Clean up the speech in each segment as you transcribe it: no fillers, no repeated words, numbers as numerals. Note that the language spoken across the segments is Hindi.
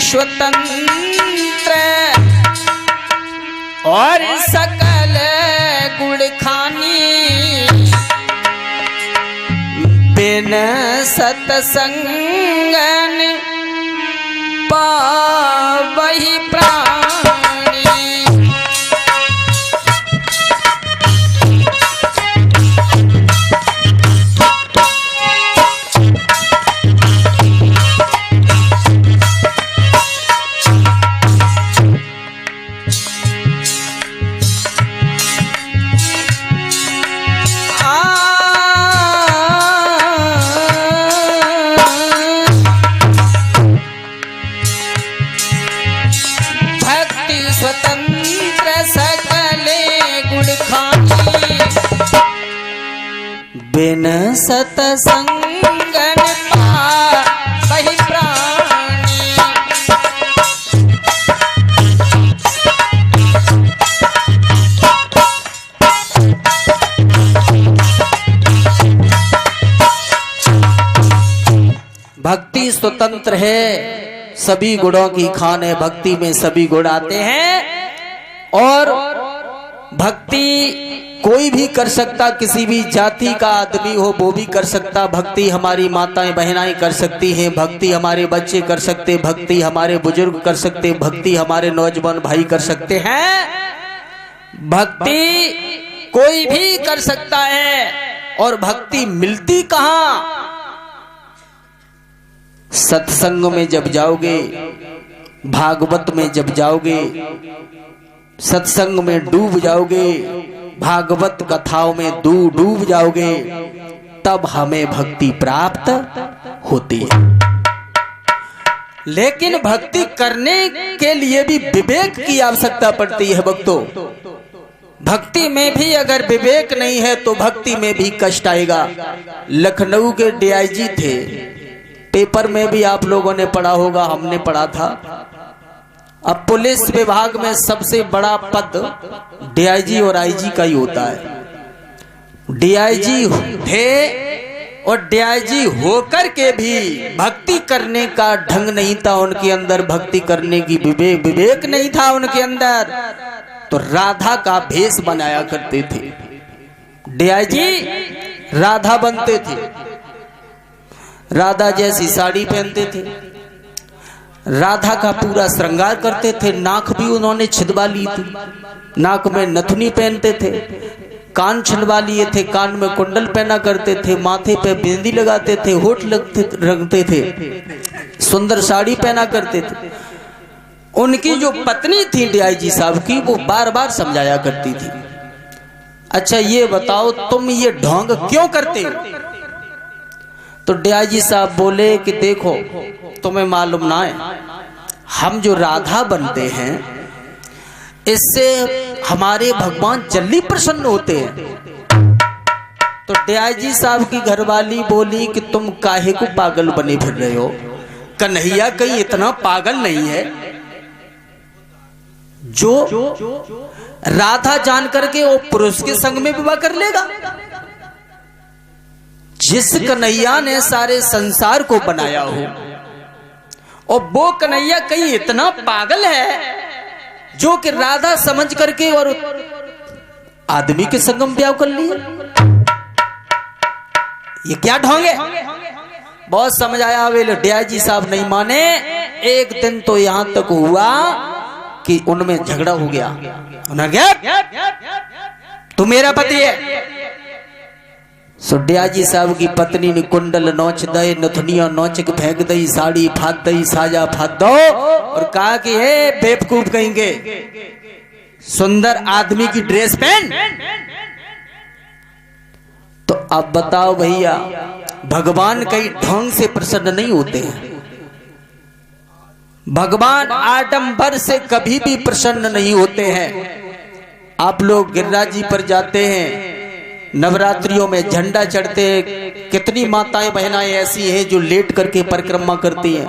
स्वतंत्र और सकल गुण खानी, बिन सतसंगन पावहि प्राणी। स्वतंत्र सकले गुण खानी, बिन सतसंगन पावहि प्राणी। भक्ति स्वतंत्र है, सभी गुणों की खान है। भक्ति में सभी गुण आते हैं और भक्ति कोई भी कर सकता, किसी भी जाति का आदमी हो वो भी कर सकता। भक्ति हमारी माताएं बहनाएं कर सकती हैं, भक्ति हमारे बच्चे कर सकते, भक्ति हमारे बुजुर्ग कर सकते, भक्ति हमारे नौजवान भाई कर सकते हैं। भक्ति कोई भी कर सकता है। और भक्ति मिलती कहाँ? सत्संग में जब जाओगे, भागवत में जब जाओगे, सत्संग में डूब जाओगे, भागवत कथाओं में डूब जाओगे, तब हमें भक्ति प्राप्त होती है। लेकिन भक्ति करने के लिए भी विवेक की आवश्यकता पड़ती है भक्तों। भक्ति में भी अगर विवेक नहीं है तो भक्ति में भी कष्ट आएगा। लखनऊ के डीआईजी थे, पेपर में भी आप लोगों ने पढ़ा होगा, हमने पढ़ा था। अब पुलिस विभाग में सबसे बड़ा पद डीआईजी और आईजी का ही होता है। डीआईजी थे और डीआईजी होकर के भी भक्ति करने का ढंग नहीं था उनके अंदर, भक्ति करने की विवेक नहीं था उनके अंदर। तो राधा का भेष बनाया करते थे। डीआईजी राधा बनते थे, राधा जैसी साड़ी पहनते थे, राधा का पूरा श्रृंगार करते थे। नाक भी उन्होंने छिदवा ली थी, नाक में नथुनी पहनते थे, कान छिदवा लिए थे, कान में कुंडल पहना करते थे, माथे पे बिंदी लगाते थे, होठ रंगते थे, सुंदर साड़ी पहना करते थे। उनकी जो पत्नी थी डीआईजी साहब की, वो बार बार समझाया करती थी, अच्छा ये बताओ तुम ये ढोंग क्यों करते हो? तो डीआईजी साहब बोले कि देखो तुम्हें मालूम ना है, हम जो राधा बनते हैं इससे हमारे भगवान जल्दी प्रसन्न होते हैं। तो डीआईजी साहब की घरवाली बोली कि तुम काहे को पागल बने फिर रहे हो? कन्हैया कहीं इतना पागल नहीं है जो राधा जान करके वो पुरुष के संग में विवाह कर लेगा। जिस कन्हैया ने सारे संसार को बनाया हो, और वो कन्हैया कहीं इतना पागल है जो कि राधा समझ करके और आदमी के संगम ब्याह कर लिए। ये क्या ढोंग है? बहुत समझ आया। वे डीआईजी साहब नहीं माने। एक दिन तो यहां तक हुआ कि उनमें झगड़ा हो गया। उन्होंने कहा तू मेरा पति है। सो डीआईजी साहब की पत्नी ने कुंडल नोच दे, नथुनिया नोच के फेंक दई, साड़ी फाद दई, साजा फाद दो, और कहा कि हे बेवकूफ कहेंगे, सुंदर आदमी की ड्रेस पहन। तो अब बताओ भैया, भगवान कई ढंग से प्रसन्न नहीं होते हैं। भगवान आडंबर से कभी भी प्रसन्न नहीं होते हैं। आप लोग गिरिराज जी पर जाते हैं, नवरात्रियों में झंडा चढ़ते हैं, कितनी माताएं बहनाएं ऐसी हैं जो लेट करके परिक्रमा करती हैं,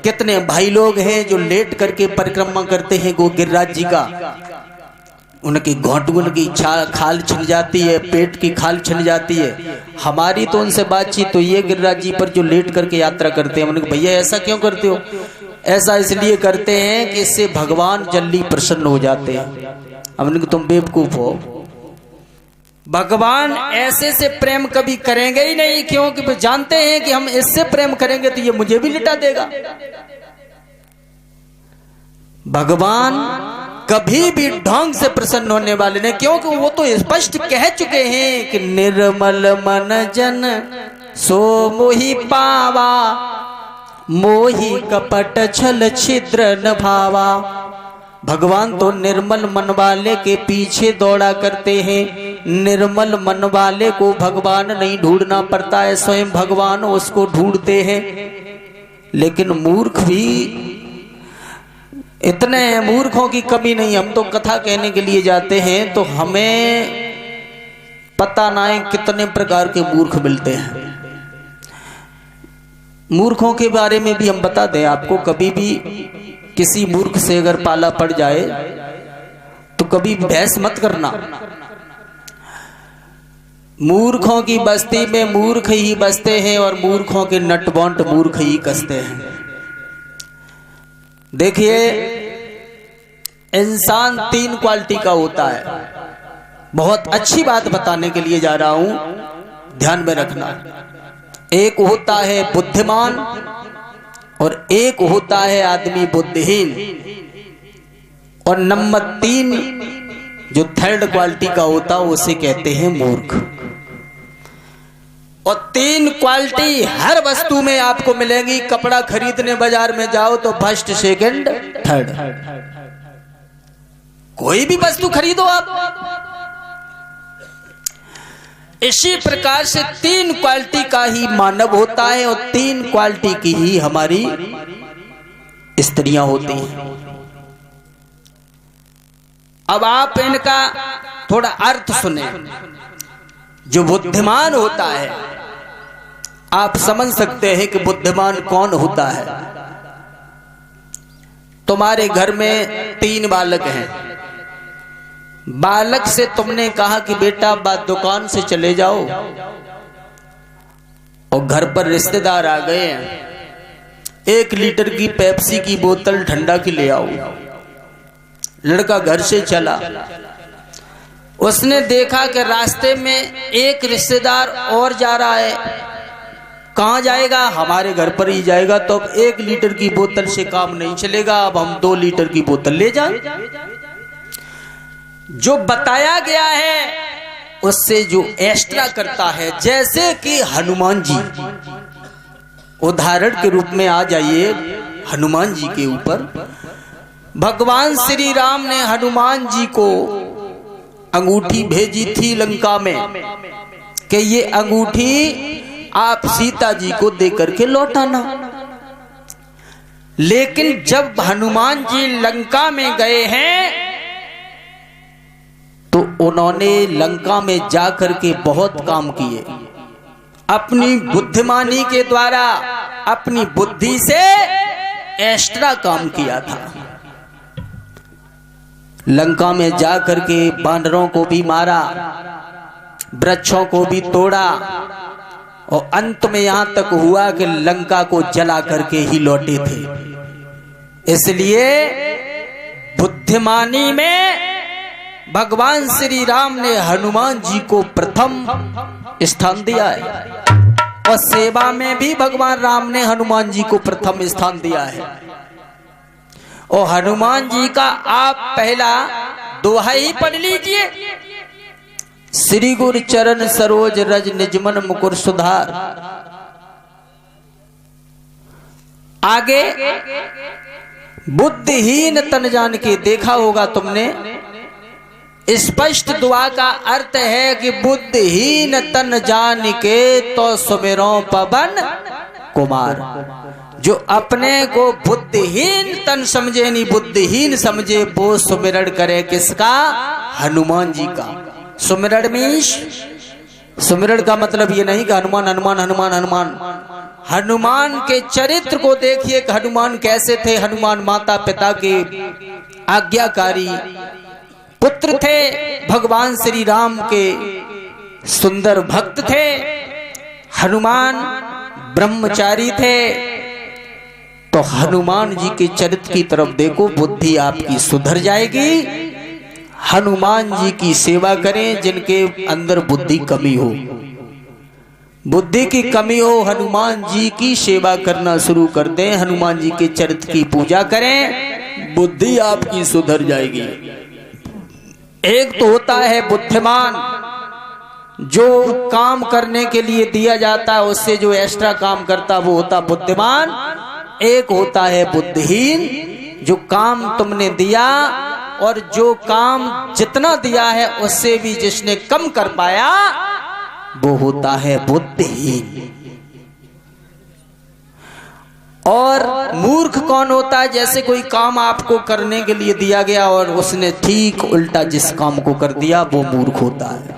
कितने भाई लोग हैं जो लेट करके परिक्रमा करते हैं गो गिरिराज जी का। उनकी घोटगुल की खाल छिन जाती है, पेट की खाल छिन जाती है। हमारी तो उनसे बातचीत तो ये गिरिराज जी पर जो लेट करके यात्रा करते हैं, उन्होंने भैया ऐसा क्यों करते हो? ऐसा इसलिए करते हैं कि इससे भगवान जल्दी प्रसन्न हो जाते हैं। हमने कहा तुम बेवकूफ हो, भगवान ऐसे से प्रेम कभी करेंगे ही नहीं, क्योंकि वे जानते हैं कि हम इससे प्रेम करेंगे तो ये मुझे भी लिटा देगा। भगवान कभी भी ढंग से प्रसन्न होने वाले नहीं, क्योंकि वो तो स्पष्ट कह चुके हैं कि निर्मल मन जन सो मोहि पावा, मोहि कपट छल छिद्र न भावा। भगवान तो निर्मल मन वाले के पीछे दौड़ा करते हैं। निर्मल मन वाले को भगवान नहीं ढूंढना पड़ता है, स्वयं भगवान उसको ढूंढते हैं। लेकिन मूर्ख भी इतने मूर्खों की कमी नहीं। हम तो कथा कहने के लिए जाते हैं तो हमें पता ना है कितने प्रकार के मूर्ख मिलते हैं। मूर्खों के बारे में भी हम बता दें आपको, कभी भी किसी मूर्ख से अगर पाला पड़ जाए तो कभी बहस मत करना। मूर्खों की बस्ती में मूर्ख ही बसते हैं और मूर्खों के नटबोंट मूर्ख ही कसते हैं। देखिए, इंसान 3 क्वालिटी का होता है। बहुत अच्छी बात बताने के लिए जा रहा हूं, ध्यान में रखना। एक होता है बुद्धिमान और एक होता है आदमी बुद्धिहीन, और नंबर 3 जो थर्ड क्वालिटी का होता है उसे कहते हैं मूर्ख। और 3 क्वालिटी हर वस्तु में आपको मिलेंगी। कपड़ा खरीदने बाजार में जाओ तो फर्स्ट, सेकंड, थर्ड, कोई भी वस्तु खरीदो आप। इसी प्रकार से 3 क्वालिटी का ही मानव होता है और 3 क्वालिटी की ही हमारी स्त्रियां होती हैं। अब आप इनका थोड़ा अर्थ सुने। जो बुद्धिमान होता है, आप समझ सकते हैं कि बुद्धिमान कौन होता है। तुम्हारे घर में 3 बालक हैं। बालक से तुमने कहा कि बेटा दुकान से चले जाओ, और घर पर रिश्तेदार आ गए हैं, 1 लीटर की पेप्सी की बोतल ठंडा की ले आओ। लड़का घर से चला, उसने देखा कि रास्ते में एक रिश्तेदार और जा रहा है। कहाँ जाएगा? हमारे घर पर ही जाएगा। तो अब 1 लीटर की बोतल से काम नहीं चलेगा, अब हम 2 लीटर की बोतल ले जाए। जो बताया गया है उससे जो एक्स्ट्रा करता है, जैसे कि हनुमान जी, उदाहरण के रूप में आ जाइए हनुमान जी के ऊपर। भगवान श्री राम ने हनुमान जी को अंगूठी भेजी थी लंका में कि ये अंगूठी आप सीता जी को देकर के लौटाना। लेकिन जब हनुमान जी लंका में गए हैं तो उन्होंने लंका में जाकर के बहुत काम किए। अपनी बुद्धिमानी के द्वारा, अपनी बुद्धि से एक्स्ट्रा काम किया था। लंका में जाकर के बानरों को भी मारा, वृक्षों को भी तोड़ा, और अंत में यहां तक हुआ कि लंका को जला करके ही लौटे थे। इसलिए बुद्धिमानी में भगवान श्री राम ने हनुमान जी को प्रथम स्थान दिया है, और सेवा में भी भगवान राम ने हनुमान जी को प्रथम स्थान दिया है। और हनुमान जी का आप पहला दोहा ही पढ़ लीजिए, श्री गुरु चरण सरोज रज निजमन मुकुर सुधार। आगे बुद्धिहीन तन जान के, देखा होगा तुमने, स्पष्ट दुआ का अर्थ है कि बुद्धिहीन तन जान के तो सुमिरो पवन कुमार। जो अपने को बुद्धिहीन तन समझे, नहीं बुद्धिहीन समझे, वो सुमिरण करे किसका? हनुमान जी का। सुमिरण मीन्स, सुमिरण का मतलब ये नहीं कि हनुमान हनुमान हनुमान हनुमान। हनुमान के चरित्र को देखिए कि हनुमान कैसे थे। हनुमान माता पिता के आज्ञाकारी पुत्र थे, भगवान श्री राम के सुंदर भक्त थे। हनुमान ब्रह्मचारी थे, तो हनुमान जी के चरित्र की तरफ देखो, बुद्धि आपकी सुधर जाएगी। हनुमान जी की सेवा करें जिनके अंदर बुद्धि कमी हो, बुद्धि की कमी हो, हनुमान जी की सेवा करना शुरू कर दें, हनुमान जी के चरित्र की पूजा करें, बुद्धि आपकी सुधर जाएगी। एक तो होता है बुद्धिमान, जो काम करने के लिए दिया जाता है उससे जो एक्स्ट्रा काम करता वो होता बुद्धिमान। एक होता है बुद्धिहीन, जो काम तुमने दिया और जो काम जितना दिया है उससे भी जिसने कम कर पाया वो होता है बुद्धिहीन। और मूर्ख कौन होता है? जैसे कोई काम आपको करने के लिए दिया गया और उसने ठीक उल्टा जिस काम को कर दिया, वो मूर्ख होता है।